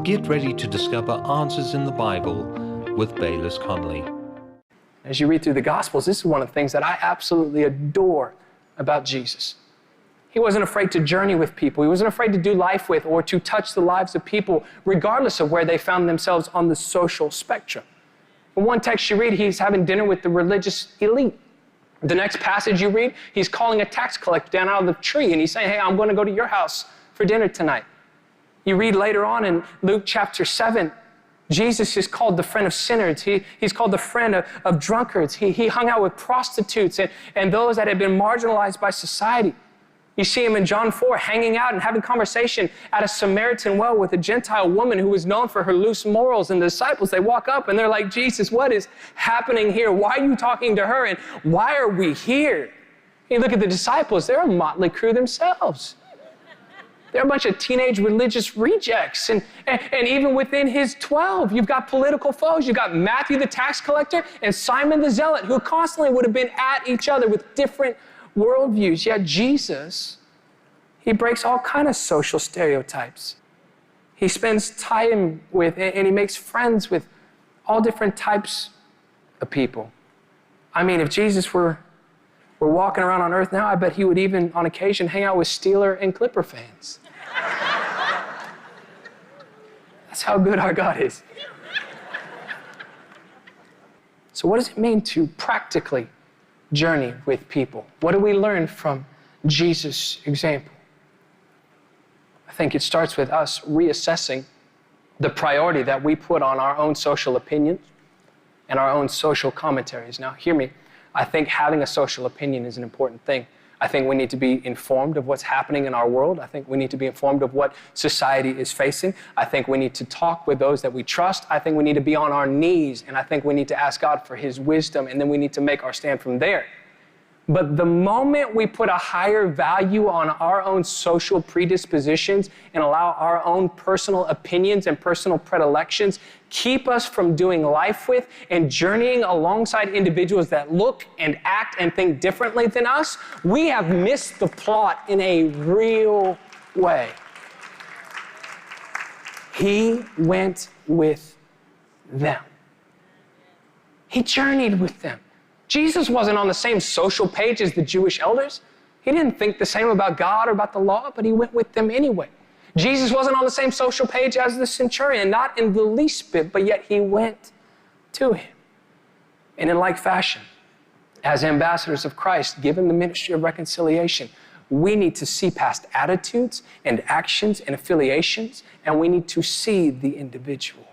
Get ready to discover answers in the Bible with Bayless Conley. As you read through the Gospels, this is one of the things that I absolutely adore about Jesus. He wasn't afraid to journey with people. He wasn't afraid to do life with or to touch the lives of people, regardless of where they found themselves on the social spectrum. In one text you read, he's having dinner with the religious elite. The next passage you read, he's calling a tax collector down out of the tree, and he's saying, hey, I'm going to go to your house for dinner tonight. You read later on in Luke chapter 7, Jesus is called the friend of sinners. He's called the friend of drunkards. He hung out with prostitutes and those that had been marginalized by society. You see him in John 4 hanging out and having conversation at a Samaritan well with a Gentile woman who was known for her loose morals. And the disciples, they walk up and they're like, Jesus, what is happening here? Why are you talking to her? And why are we here? You look at the disciples, they're a motley crew themselves. They're a bunch of teenage religious rejects. And even within his 12, you've got political foes. You've got Matthew the tax collector and Simon the zealot, who constantly would have been at each other with different worldviews. Yet Jesus, he breaks all kinds of social stereotypes. He spends time with and he makes friends with all different types of people. I mean, if Jesus were walking around on earth now, I bet he would even on occasion hang out with Steeler and Clipper fans. That's how good our God is. So what does it mean to practically journey with people? What do we learn from Jesus' example? I think it starts with us reassessing the priority that we put on our own social opinions and our own social commentaries. Now, hear me. I think having a social opinion is an important thing. I think we need to be informed of what's happening in our world. I think we need to be informed of what society is facing. I think we need to talk with those that we trust. I think we need to be on our knees, and I think we need to ask God for his wisdom, and then we need to make our stand from there. But the moment we put a higher value on our own social predispositions and allow our own personal opinions and personal predilections keep us from doing life with and journeying alongside individuals that look and act and think differently than us, we have missed the plot in a real way. He went with them. He journeyed with them. Jesus wasn't on the same social page as the Jewish elders. He didn't think the same about God or about the law, but he went with them anyway. Jesus wasn't on the same social page as the centurion, not in the least bit, but yet he went to him. And in like fashion, as ambassadors of Christ, given the ministry of reconciliation, we need to see past attitudes and actions and affiliations, and we need to see the individual.